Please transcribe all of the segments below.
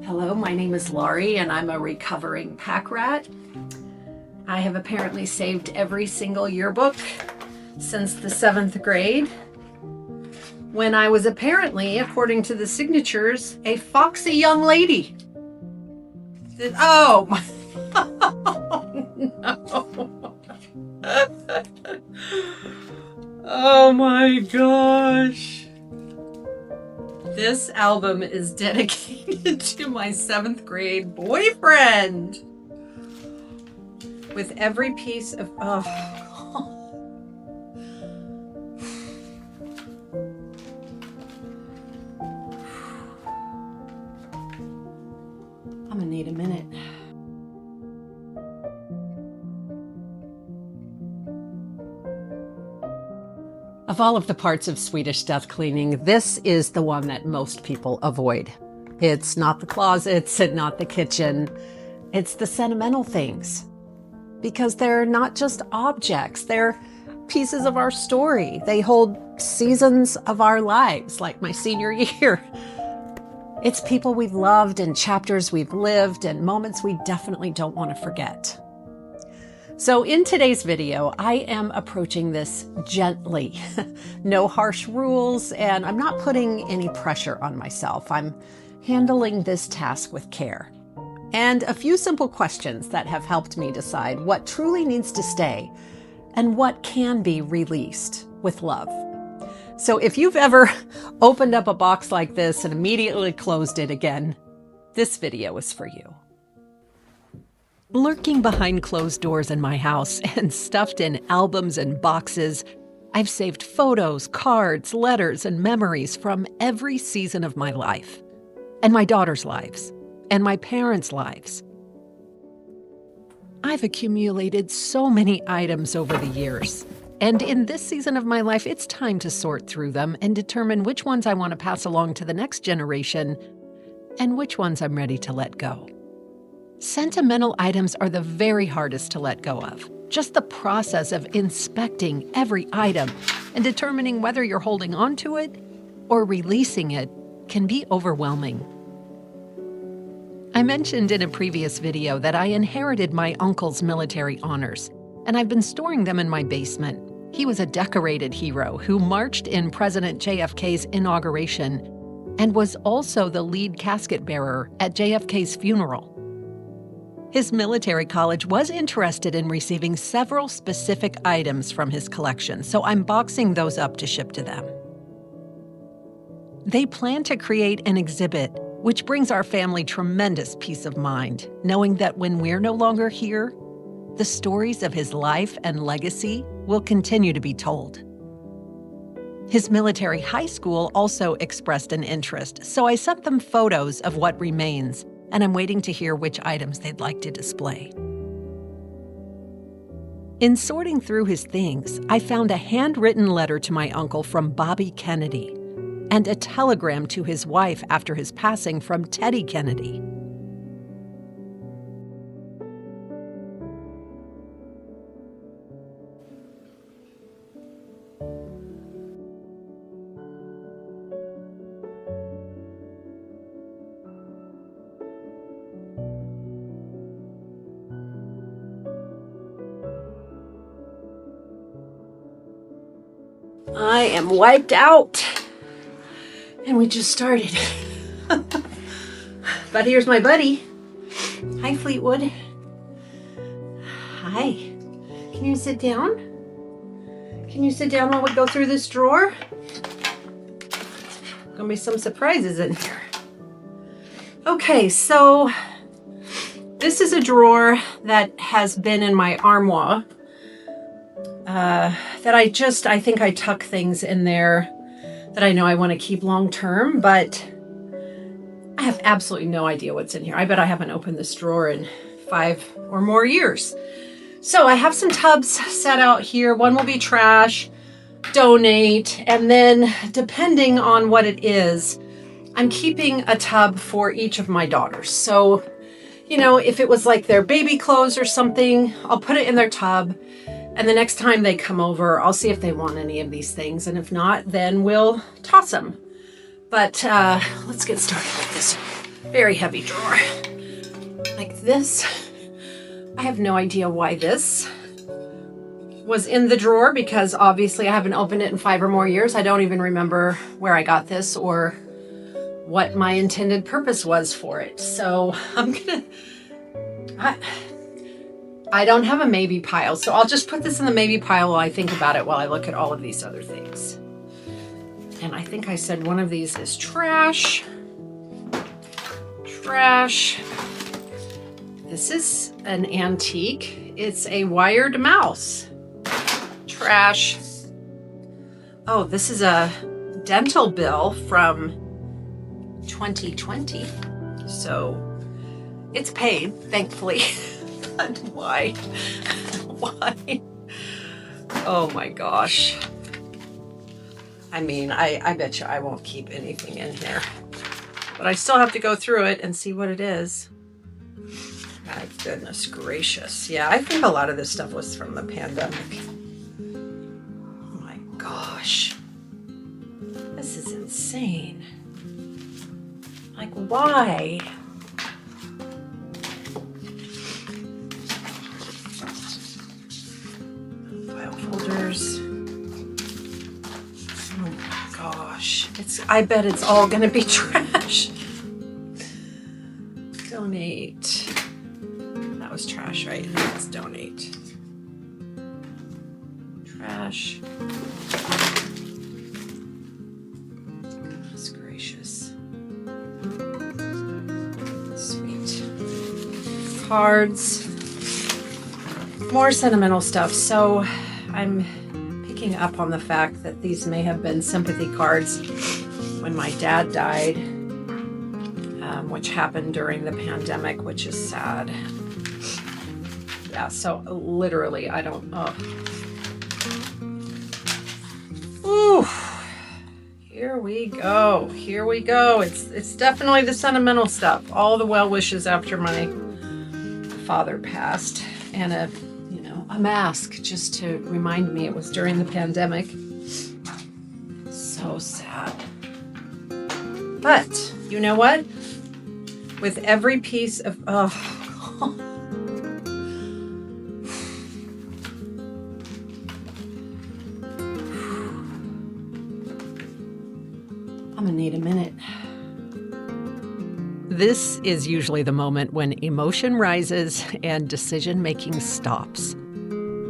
Hello, my name is Laurie and I'm a recovering pack rat. I have apparently saved every single yearbook since the 7th grade, when I was apparently, according to the signatures, a foxy young lady. Oh, no. Oh my gosh. This album is dedicated to my 7th grade boyfriend. With every piece of, I'm gonna need a minute. Of all of the parts of Swedish Death Cleaning, this is the one that most people avoid. It's not the closets and not the kitchen. It's the sentimental things. Because they're not just objects, they're pieces of our story. They hold seasons of our lives, like my senior year. It's people we've loved and chapters we've lived and moments we definitely don't want to forget. So in today's video, I am approaching this gently. No harsh rules, and I'm not putting any pressure on myself. I'm handling this task with care. And a few simple questions that have helped me decide what truly needs to stay and what can be released with love. So if you've ever opened up a box like this and immediately closed it again, this video is for you. Lurking behind closed doors in my house and stuffed in albums and boxes, I've saved photos, cards, letters, and memories from every season of my life, and my daughter's lives, and my parents' lives. I've accumulated so many items over the years, and in this season of my life, it's time to sort through them and determine which ones I want to pass along to the next generation and which ones I'm ready to let go. Sentimental items are the very hardest to let go of. Just the process of inspecting every item and determining whether you're holding on to it or releasing it can be overwhelming. I mentioned in a previous video that I inherited my uncle's military honors, and I've been storing them in my basement. He was a decorated hero who marched in President JFK's inauguration and was also the lead casket bearer at JFK's funeral. His military college was interested in receiving several specific items from his collection, so I'm boxing those up to ship to them. They plan to create an exhibit, which brings our family tremendous peace of mind, knowing that when we're no longer here, the stories of his life and legacy will continue to be told. His military high school also expressed an interest, so I sent them photos of what remains, and I'm waiting to hear which items they'd like to display. In sorting through his things, I found a handwritten letter to my uncle from Bobby Kennedy and a telegram to his wife after his passing from Teddy Kennedy. I am wiped out, and we just started. But here's my buddy. Hi, Fleetwood. Hi. Can you sit down? Can you sit down while we go through this drawer? Gonna be some surprises in here. Okay, so this is a drawer that has been in my armoire. That I think I tuck things in there that I know I want to keep long term, but I have absolutely no idea what's in here. I bet I haven't opened this drawer in 5 or more years. So I have some tubs set out here. One will be trash, donate, and then depending on what it is, I'm keeping a tub for each of my daughters. So, you know, if it was like their baby clothes or something, I'll put it in their tub. And the next time they come over, I'll see if they want any of these things. And if not, then we'll toss them. But let's get started with this very heavy drawer. Like this. I have no idea why this was in the drawer because obviously I haven't opened it in 5 or more years. I don't even remember where I got this or what my intended purpose was for it. So I don't have a maybe pile, so I'll just put this in the maybe pile while I think about it while I look at all of these other things. And I think I said one of these is trash. Trash. This is an antique. It's a wired mouse. Trash. Oh, this is a dental bill from 2020. So it's paid, thankfully. But why? Why? Oh my gosh. I mean, I bet you I won't keep anything in here. But I still have to go through it and see what it is. My goodness gracious. Yeah, I think a lot of this stuff was from the pandemic. Oh my gosh. This is insane. Like, why? File folders. Oh my gosh. I bet it's all gonna be trash. Donate. That was trash, right? Let's donate. Trash. Goodness gracious. Sweet. Cards. More sentimental stuff. So I'm picking up on the fact that these may have been sympathy cards when my dad died, which happened during the pandemic, which is sad. Yeah, so literally, I don't know. Ooh, here we go. Here we go. It's definitely the sentimental stuff. All the well wishes after my father passed, and a mask just to remind me it was during the pandemic. So sad. But you know what? With every piece of I'm gonna need a minute. This is usually the moment when emotion rises and decision-making stops.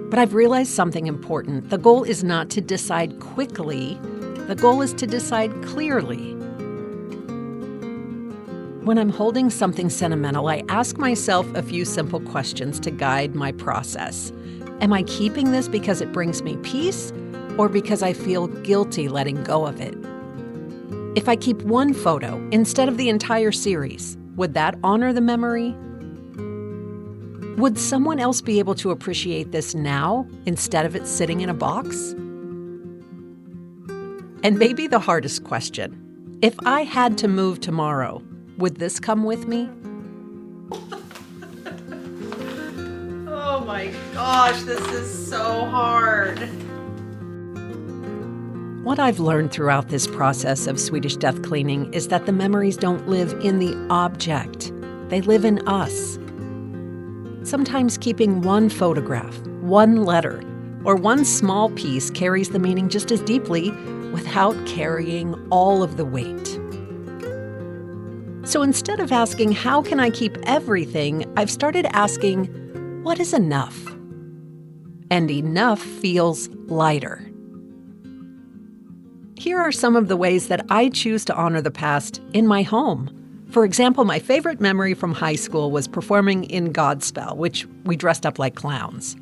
But I've realized something important. The goal is not to decide quickly. The goal is to decide clearly. When I'm holding something sentimental, I ask myself a few simple questions to guide my process. Am I keeping this because it brings me peace, or because I feel guilty letting go of it? If I keep one photo instead of the entire series, would that honor the memory? Would someone else be able to appreciate this now instead of it sitting in a box? And maybe the hardest question, if I had to move tomorrow, would this come with me? Oh my gosh, this is so hard. What I've learned throughout this process of Swedish Death Cleaning is that the memories don't live in the object. They live in us. Sometimes keeping one photograph, one letter, or one small piece carries the meaning just as deeply without carrying all of the weight. So instead of asking, how can I keep everything, I've started asking, what is enough? And enough feels lighter. Here are some of the ways that I choose to honor the past in my home. For example, my favorite memory from high school was performing in Godspell, which we dressed up like clowns.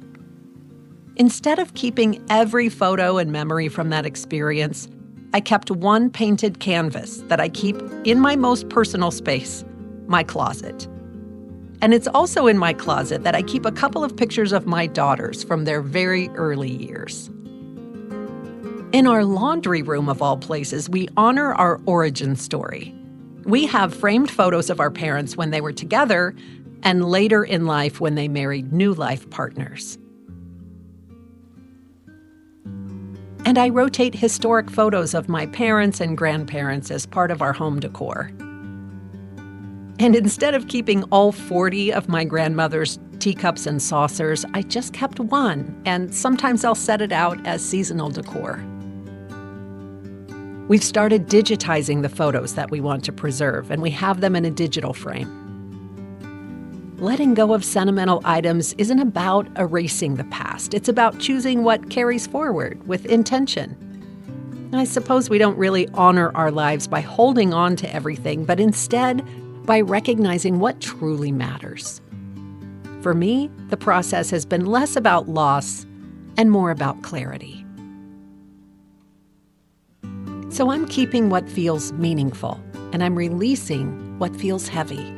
Instead of keeping every photo and memory from that experience, I kept one painted canvas that I keep in my most personal space, my closet. And it's also in my closet that I keep a couple of pictures of my daughters from their very early years. In our laundry room, of all places, we honor our origin story. We have framed photos of our parents when they were together and later in life when they married new life partners. And I rotate historic photos of my parents and grandparents as part of our home decor. And instead of keeping all 40 of my grandmother's teacups and saucers, I just kept one, and sometimes I'll set it out as seasonal decor. We've started digitizing the photos that we want to preserve, and we have them in a digital frame. Letting go of sentimental items isn't about erasing the past. It's about choosing what carries forward with intention. I suppose we don't really honor our lives by holding on to everything, but instead by recognizing what truly matters. For me, the process has been less about loss and more about clarity. So I'm keeping what feels meaningful, and I'm releasing what feels heavy,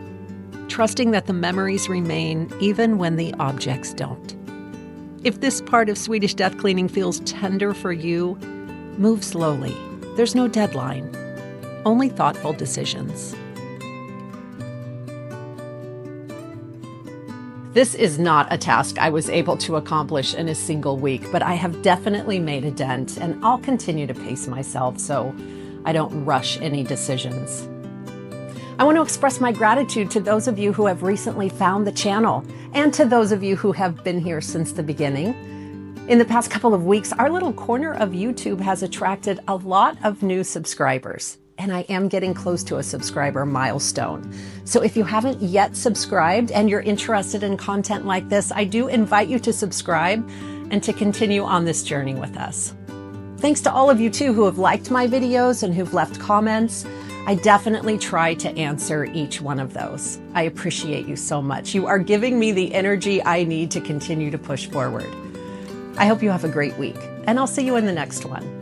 trusting that the memories remain even when the objects don't. If this part of Swedish Death Cleaning feels tender for you, move slowly. There's no deadline, only thoughtful decisions. This is not a task I was able to accomplish in a single week, but I have definitely made a dent, and I'll continue to pace myself so I don't rush any decisions. I want to express my gratitude to those of you who have recently found the channel, and to those of you who have been here since the beginning. In the past couple of weeks, our little corner of YouTube has attracted a lot of new subscribers, and I am getting close to a subscriber milestone. So if you haven't yet subscribed and you're interested in content like this, I do invite you to subscribe and to continue on this journey with us. Thanks to all of you too who have liked my videos and who've left comments. I definitely try to answer each one of those. I appreciate you so much. You are giving me the energy I need to continue to push forward. I hope you have a great week, and I'll see you in the next one.